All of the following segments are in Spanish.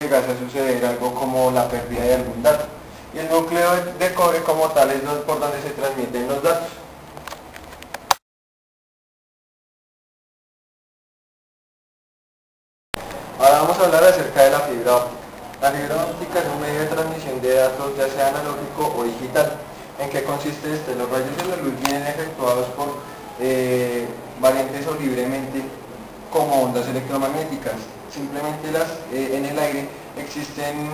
llegase a suceder algo como la pérdida de algún dato. Y el núcleo de cobre como tal es por donde se transmiten los datos. Ahora vamos a hablar acerca de la fibra óptica. La fibra óptica es un medio de transmisión de datos, ya sea analógico o digital. ¿En qué consiste este? Los rayos de la luz vienen efectuados por variantes o libremente como ondas electromagnéticas. Simplemente en el aire existen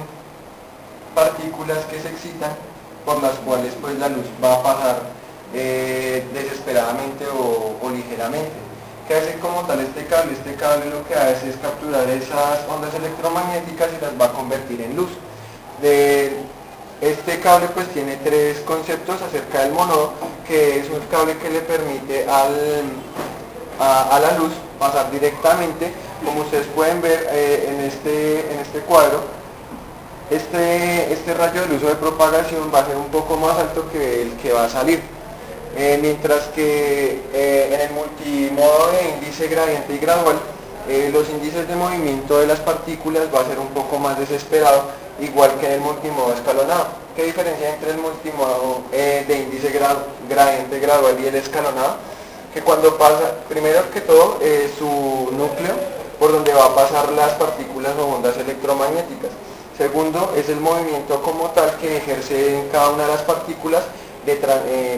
partículas que se excitan por las cuales pues la luz va a pasar desesperadamente o ligeramente. ¿Qué hace como tal este cable? Este cable lo que hace es capturar esas ondas electromagnéticas y las va a convertir en luz. Este cable pues tiene tres conceptos acerca del monodo, que es un cable que le permite a la luz pasar directamente, como ustedes pueden ver en este cuadro. Este rayo de luz o de propagación va a ser un poco más alto que el que va a salir. Mientras que en el multimodo de índice, gradiente y gradual, los índices de movimiento de las partículas va a ser un poco más desesperado, igual que en el multimodo escalonado. ¿Qué diferencia entre el multimodo de índice, gradiente, gradual y el escalonado? Que cuando pasa, primero que todo, su núcleo, por donde va a pasar las partículas o ondas electromagnéticas. Segundo, es el movimiento como tal que ejerce en cada una de las partículas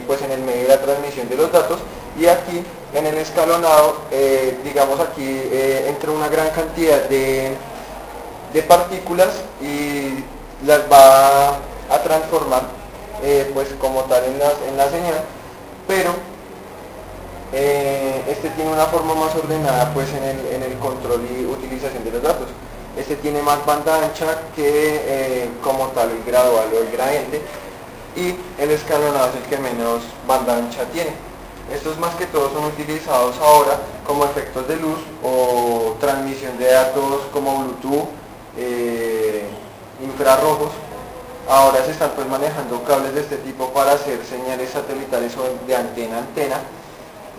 pues en el medio de la transmisión de los datos. Y aquí en el escalonado, digamos aquí entra una gran cantidad de partículas y las va a transformar pues como tal en la señal, pero este tiene una forma más ordenada pues en el control y utilización de los datos. Este tiene más banda ancha que como tal el gradual o el gradiente, y el escalonado es el que menos banda ancha tiene. Estos más que todo son utilizados ahora como efectos de luz o transmisión de datos como Bluetooth, infrarrojos. Ahora se están pues manejando cables de este tipo para hacer señales satelitales o de antena a antena,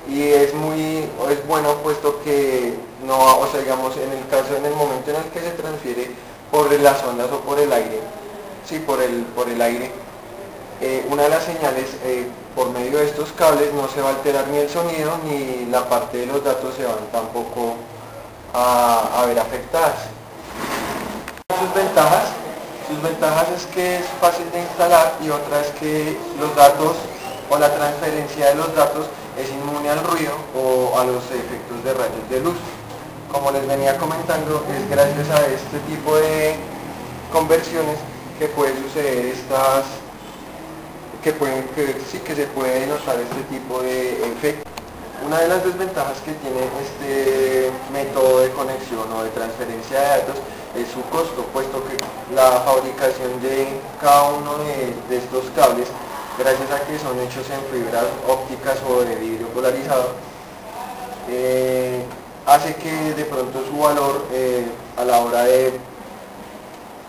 y es bueno puesto que no, o sea, digamos en el momento en el que se transfiere por las ondas o por el aire, sí, por el aire, una de las señales por medio de estos cables no se va a alterar ni el sonido ni la parte de los datos se van tampoco a ver afectadas. Sus ventajas es que es fácil de instalar, y otra es que los datos o la transferencia de los datos es inmune al ruido o a los efectos de rayos de luz. Como les venía comentando, es gracias a este tipo de conversiones que puede suceder que se puede notar este tipo de efecto. Una de las desventajas que tiene este método de conexión o de transferencia de datos es su costo, puesto que la fabricación de cada uno de estos cables, gracias a que son hechos en fibras ópticas o de vidrio polarizado, hace que de pronto su valor a la hora de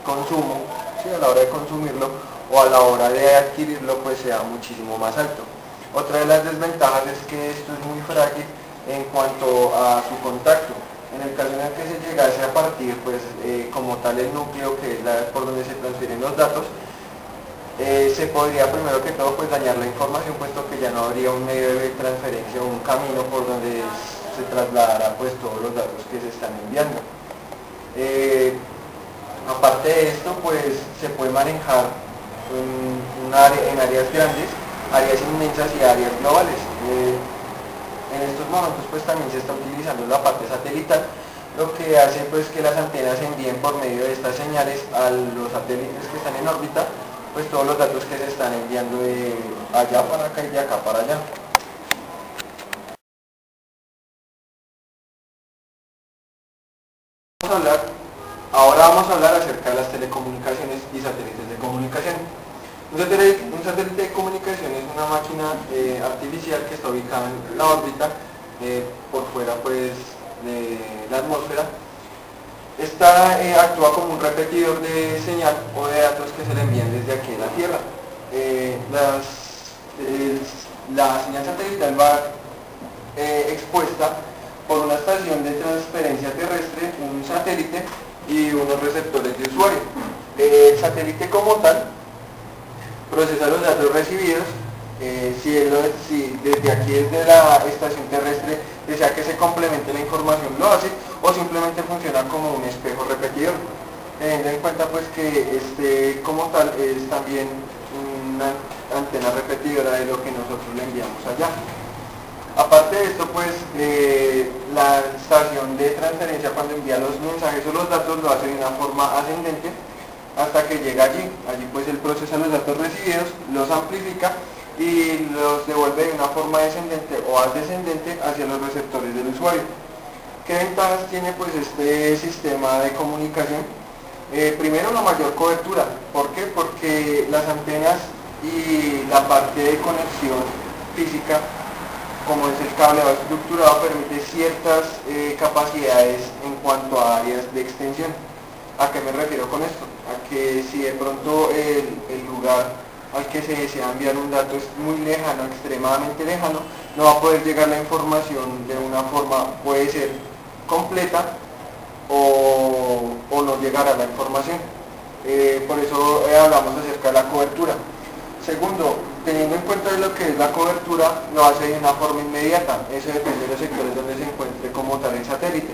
consumo, ¿sí? A la hora de consumirlo o a la hora de adquirirlo pues sea muchísimo más alto. Otra de las desventajas es que esto es muy frágil en cuanto a su contacto. En el caso en el que se llegase a partir pues como tal el núcleo, que es por donde se transfieren los datos, se podría primero que todo pues dañar la información, puesto que ya no habría un medio de transferencia o un camino por donde se trasladará pues todos los datos que se están enviando. Aparte de esto pues se puede manejar en áreas grandes, áreas inmensas y áreas globales. En estos momentos pues también se está utilizando la parte satelital, lo que hace pues que las antenas envíen por medio de estas señales a los satélites que están en órbita pues todos los datos que se están enviando de allá para acá y de acá para allá. Ahora vamos a hablar acerca de las telecomunicaciones y satélites de comunicación. Un satélite de comunicación es una máquina artificial que está ubicada en la órbita, por fuera pues de la atmósfera. Esta actúa como un repetidor de señal o de datos que se le envían desde aquí en la Tierra. La señal satelital va expuesta por una estación de transferencia terrestre, un satélite y unos receptores de satélite como tal procesa los datos recibidos. Si desde aquí, desde la estación terrestre, desea que se complemente la información, lo hace, o simplemente funciona como un espejo repetidor, teniendo en cuenta pues que este como tal es también una antena repetidora de lo que nosotros le enviamos allá. Aparte de esto, pues la estación de transferencia, cuando envía los mensajes o los datos, lo hace de una forma ascendente hasta que llega allí. Allí pues él procesa los datos recibidos, los amplifica y los devuelve de una forma descendente o ascendente hacia los receptores del usuario. ¿Qué ventajas tiene pues este sistema de comunicación? Primero, la mayor cobertura. ¿Por qué? Porque las antenas y la parte de conexión física, como es el cableado estructurado, permite ciertas capacidades en cuanto a áreas de extensión. ¿A qué me refiero con esto? A que si de pronto el lugar al que se desea enviar un dato es muy lejano, extremadamente lejano, no va a poder llegar la información de una forma, puede ser completa o no llegar a la información. Por eso hablamos acerca de la cobertura. Segundo, teniendo en cuenta lo que es la cobertura, lo hace de una forma inmediata. Eso depende de los sectores donde se encuentre como tal el satélite.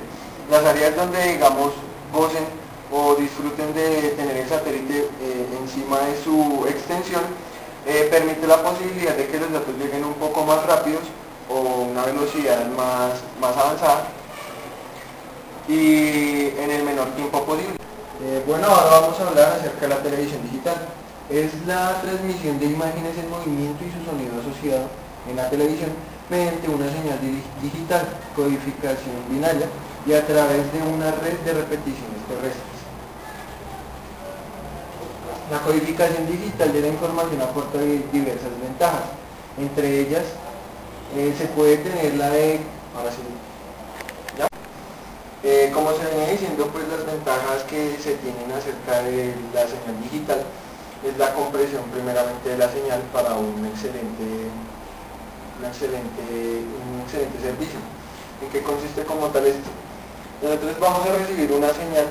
Las áreas donde, digamos, gocen o disfruten de tener el satélite encima de su extensión, permite la posibilidad de que los datos lleguen un poco más rápidos o una velocidad más avanzada y en el menor tiempo posible. Bueno, ahora vamos a hablar acerca de la televisión digital. Es la transmisión de imágenes en movimiento y su sonido asociado en la televisión mediante una señal digital, codificación binaria y a través de una red de repeticiones terrestres. La codificación digital de la información aporta diversas ventajas. Entre ellas se puede tener la de... Ahora sí. ¿Ya? Como se venía diciendo, pues las ventajas que se tienen acerca de la señal digital es la compresión primeramente de la señal para un excelente servicio. ¿En qué consiste como tal esto? Nosotros vamos a recibir una señal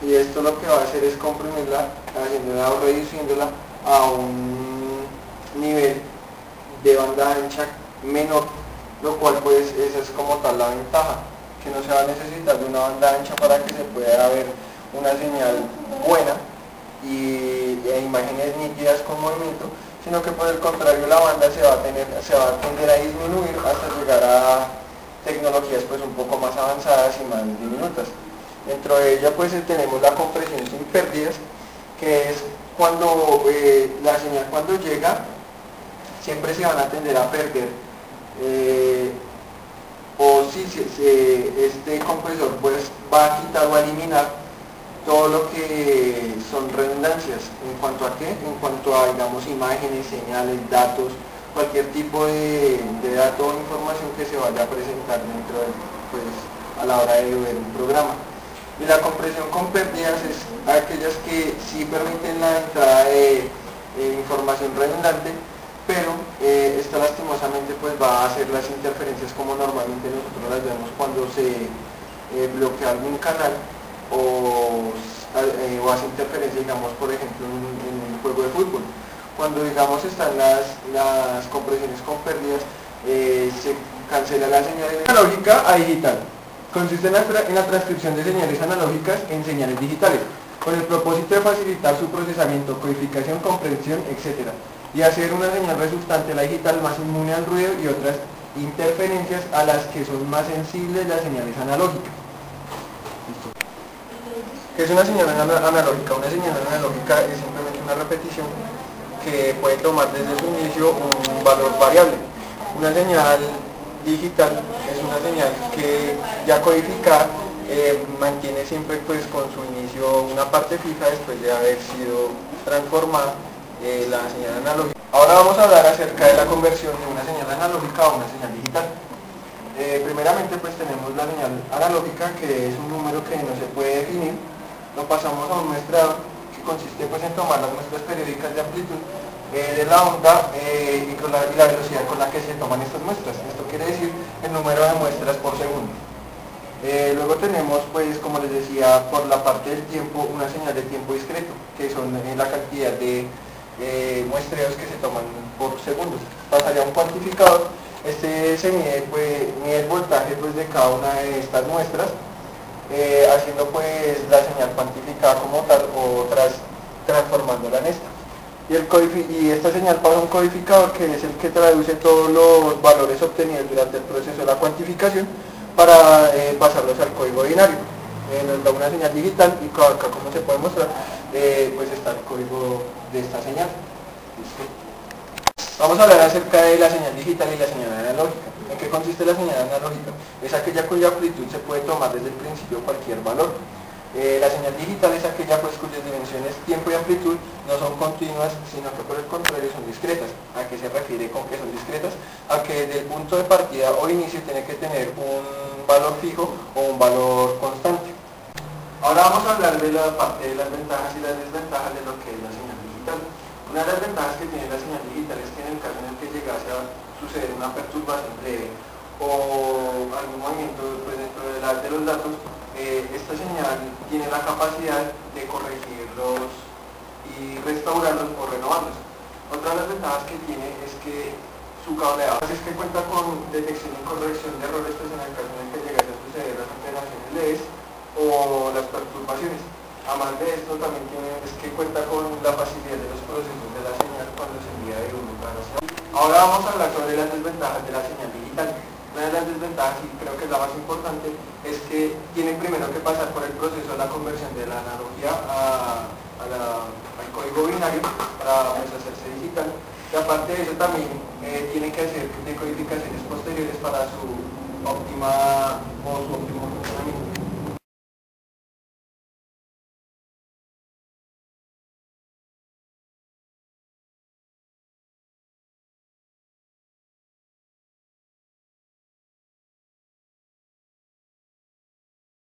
y esto lo que va a hacer es comprimirla, haciéndola o reduciéndola a un nivel de banda ancha menor, lo cual pues esa es como tal la ventaja, que no se va a necesitar de una banda ancha para que se pueda ver una señal buena y imágenes nítidas con movimiento, sino que por el contrario la banda se va a tender a disminuir hasta llegar a tecnologías pues un poco más avanzadas y más diminutas. Dentro de ella pues tenemos la compresión sin pérdidas, que es cuando la señal cuando llega siempre se van a tender a perder o si este compresor pues va a quitar o a eliminar todo lo que son redundancias. ¿En cuanto a qué? En cuanto a, digamos, imágenes, señales, datos, cualquier tipo de dato o información que se vaya a presentar dentro de, pues, a la hora de ver un programa. Y la compresión con pérdidas es aquellas que sí permiten la entrada de información redundante, pero esta lastimosamente pues va a hacer las interferencias como normalmente nosotros las vemos cuando se bloquea algún canal o hace interferencia, digamos, por ejemplo en un juego de fútbol. Cuando, digamos, están las compresiones con pérdidas, se cancela la señal analógica a digital. Consiste en la transcripción de señales analógicas en señales digitales, con el propósito de facilitar su procesamiento, codificación, comprensión, etc. Y hacer una señal resultante, la digital, más inmune al ruido y otras interferencias a las que son más sensibles las señales analógicas. ¿Qué es una señal analógica? Una señal analógica es simplemente una repetición que puede tomar desde su inicio un valor variable. Una señal digital es una señal que ya codificada mantiene siempre pues con su inicio una parte fija después de haber sido transformada la señal analógica. Ahora vamos a hablar acerca de la conversión de una señal analógica a una señal digital. Primeramente pues tenemos la señal analógica, que es un número que no se puede definir. Lo pasamos a un muestrador que consiste pues en tomar las muestras periódicas de amplitud de la onda y la velocidad con la que se toman estas muestras. Esto quiere decir el número de muestras por segundo. Luego tenemos, pues, como les decía, por la parte del tiempo, una señal de tiempo discreto, que son la cantidad de muestreos que se toman por segundos. Pasaría a un cuantificador. Este se mide, pues, mide el voltaje, pues, de cada una de estas muestras, haciendo, pues, la señal cuantificada como tal o transformándola en esta. Y esta señal pasa a un codificador, que es el que traduce todos los valores obtenidos durante el proceso de la cuantificación para pasarlos al código binario. Nos da una señal digital y acá, como se puede mostrar, pues está el código de esta señal. ¿Listo? Vamos a hablar acerca de la señal digital y la señal analógica. ¿En qué consiste la señal analógica? Es aquella cuya amplitud se puede tomar desde el principio cualquier valor. La señal digital es aquella, pues, cuyas dimensiones tiempo y amplitud no son continuas, sino que por el contrario son discretas. ¿A qué se refiere con que son discretas? A que desde el punto de partida o inicio tiene que tener un valor fijo o un valor constante. Ahora vamos a hablar de la parte de las ventajas y las desventajas de lo que es la señal digital. Una de las ventajas que tiene la señal digital es que en el caso en el que llegase a suceder una perturbación leve o algún movimiento, pues, dentro de los datos, esta señal tiene la capacidad de corregirlos y restaurarlos o renovarlos. Otra de las ventajas que tiene es que su cableado es que cuenta con detección y corrección de errores, pues, en el caso en el que llegase a suceder las alteraciones leves o las perturbaciones. Además de esto, también es que cuenta con la facilidad de los procesos de la señal cuando se envía de un lugar hacia otro. Ahora vamos a hablar sobre las desventajas de la señal digital. Una de las desventajas, y creo que es la más importante, es que tiene primero que pasar por el proceso de la conversión de la analogía al código binario para, pues, hacerse digital. Y aparte de eso también tiene que hacer decodificaciones posteriores para su óptimo funcionamiento.